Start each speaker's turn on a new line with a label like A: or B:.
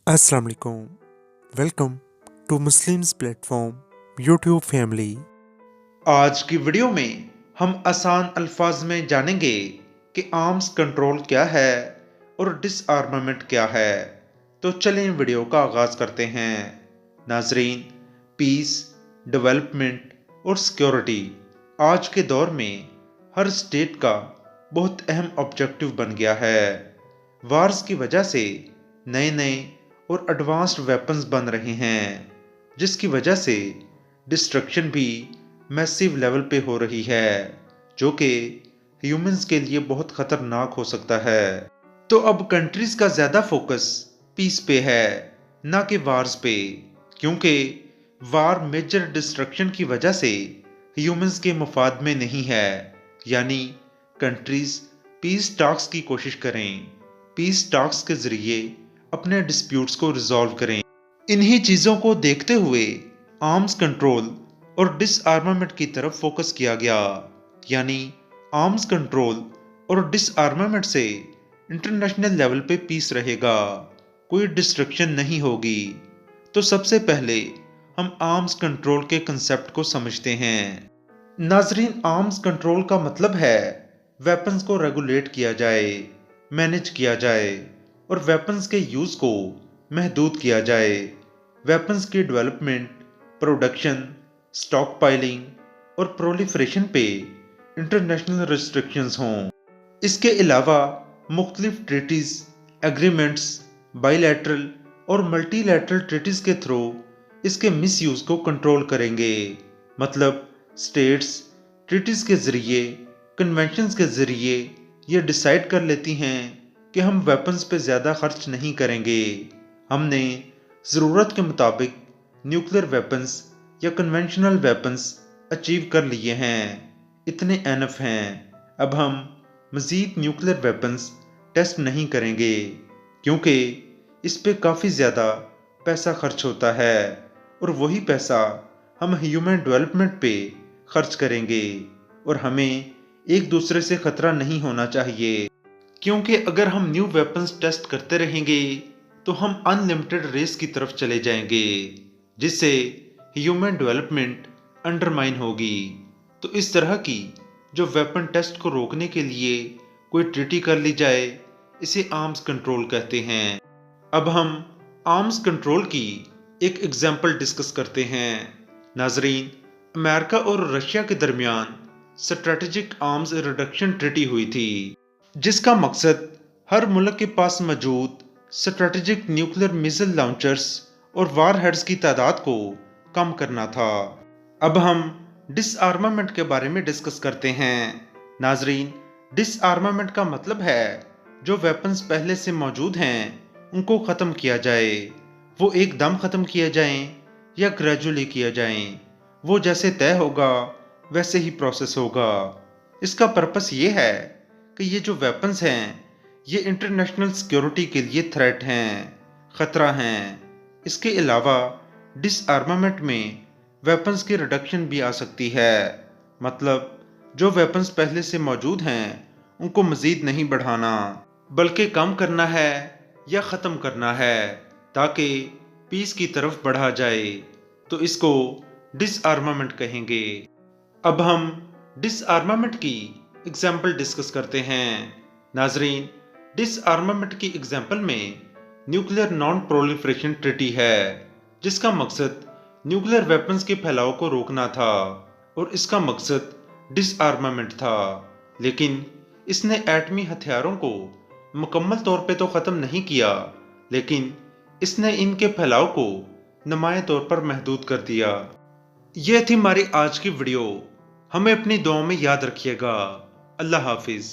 A: अस्सलाम वालेकुम। Welcome to Muslims platform YouTube family.
B: आज की वीडियो में हम आसान अल्फाज में जानेंगे कि आर्म्स कंट्रोल क्या है और डिसआर्मामेंट क्या है। तो चलें वीडियो का आगाज करते हैं। नाजरीन, पीस, डेवलपमेंट और सिक्योरिटी आज के दौर में हर स्टेट का बहुत अहम ऑब्जेक्टिव बन गया है। वार्स की वजह से नए नए और एडवांस्ड वेपन्स बन रहे हैं, जिसकी वजह से डिस्ट्रक्शन भी मैसिव लेवल पे हो रही है, जो कि ह्यूमंस के लिए बहुत खतरनाक हो सकता है। तो अब कंट्रीज का ज्यादा फोकस पीस पे है, ना कि वार्स पे, क्योंकि वार मेजर डिस्ट्रक्शन की वजह से ह्यूमंस के मफाद में नहीं है। यानी कंट्रीज पीस टॉक्स की कोशिश करें, पीस टॉक्स के जरिए अपने डिस्प्यूट्स को रिजॉल्व करें। इन्हीं चीजों को देखते हुए आर्म्स कंट्रोल और डिसआर्मामेंट की तरफ फोकस किया गया। यानी आर्म्स कंट्रोल और डिसआर्मामेंट से इंटरनेशनल लेवल पे पीस रहेगा, कोई डिस्ट्रक्शन नहीं होगी। तो सबसे पहले हम आर्म्स कंट्रोल के कंसेप्ट को समझते हैं। नाजरीन, आर्म्स कंट्रोल का मतलब है वेपन्स को रेगुलेट किया जाए, मैनेज किया जाए और वेपन्स के यूज को महदूद किया जाए। वेपन्स की डेवलपमेंट, प्रोडक्शन, स्टॉक पाइलिंग और प्रोलिफरेशन पे इंटरनेशनल रिस्ट्रिक्शंस हों। इसके अलावा मुख्तलिफ ट्रीटीज, एग्रीमेंट्स, बाइलैटरल और मल्टीलैटरल ट्रीटीज के थ्रू इसके मिस यूज को कंट्रोल करेंगे। मतलब स्टेट्स ट्रीटीज के जरिए, कन्वेंशंस के जरिए ये डिसाइड कर लेती हैं कि हम वेपन्स पे ज़्यादा खर्च नहीं करेंगे। हमने ज़रूरत के मुताबिक न्यूक्लियर वेपन्स या कन्वेंशनल वेपन्स अचीव कर लिए हैं, इतने एनफ हैं। अब हम मज़ीद न्यूक्लियर वेपन्स टेस्ट नहीं करेंगे, क्योंकि इस पे काफ़ी ज़्यादा पैसा खर्च होता है और वही पैसा हम ह्यूमन डेवलपमेंट पे खर्च करेंगे। और हमें एक दूसरे से खतरा नहीं होना चाहिए, क्योंकि अगर हम न्यू वेपन्स टेस्ट करते रहेंगे तो हम अनलिमिटेड रेस की तरफ चले जाएंगे, जिससे ह्यूमन डेवलपमेंट अंडरमाइन होगी। तो इस तरह की जो वेपन टेस्ट को रोकने के लिए कोई ट्रीटी कर ली जाए, इसे आर्म्स कंट्रोल कहते हैं। अब हम आर्म्स कंट्रोल की एक एग्जाम्पल डिस्कस करते हैं। नाजरीन, अमेरिका और रशिया के दरमियान स्ट्रेटेजिक आर्म्स रिडक्शन ट्रीटी हुई थी, जिसका मकसद हर मुल्क के पास मौजूद स्ट्रेटेजिक न्यूक्लियर मिसाइल लॉन्चर्स और वारहेड्स की तादाद को कम करना था। अब हम डिसआर्मामेंट के बारे में डिस्कस करते हैं। नाजरीन, डिसआर्मामेंट का मतलब है जो वेपन्स पहले से मौजूद हैं उनको ख़त्म किया जाए। वो एकदम ख़त्म किए जाएं या ग्रेजुअली किया जाएं, वो जैसे तय होगा वैसे ही प्रोसेस होगा। इसका पर्पस ये है कि ये जो वेपन्स हैं ये इंटरनेशनल सिक्योरिटी के लिए थ्रेट हैं, ख़तरा हैं। इसके अलावा डिसआर्मामेंट में वेपन्स की रिडक्शन भी आ सकती है। मतलब जो वेपन्स पहले से मौजूद हैं उनको मज़ीद नहीं बढ़ाना, बल्कि कम करना है या ख़त्म करना है, ताकि पीस की तरफ बढ़ा जाए। तो इसको डिसआर्मामेंट कहेंगे। अब हम डिसआर्मामेंट की एग्जाम्पल डिस्कस करते हैं। नाजरीन, डिसआर्मामेंट की एग्जाम्पल में न्यूक्लियर नॉन प्रोलिफरेशन ट्रीटी है, जिसका मकसद न्यूक्लियर वेपन्स के फैलाव को रोकना था और इसका मकसद डिसआर्मामेंट था। लेकिन इसने एटमी हथियारों को मुकम्मल तौर पे तो ख़त्म नहीं किया, लेकिन इसने इनके फैलाव को नुमाया तौर पर महदूद कर दिया। यह थी हमारी आज की वीडियो। हमें अपनी दुआओं में याद रखिएगा। अल्लाह हाफिज़।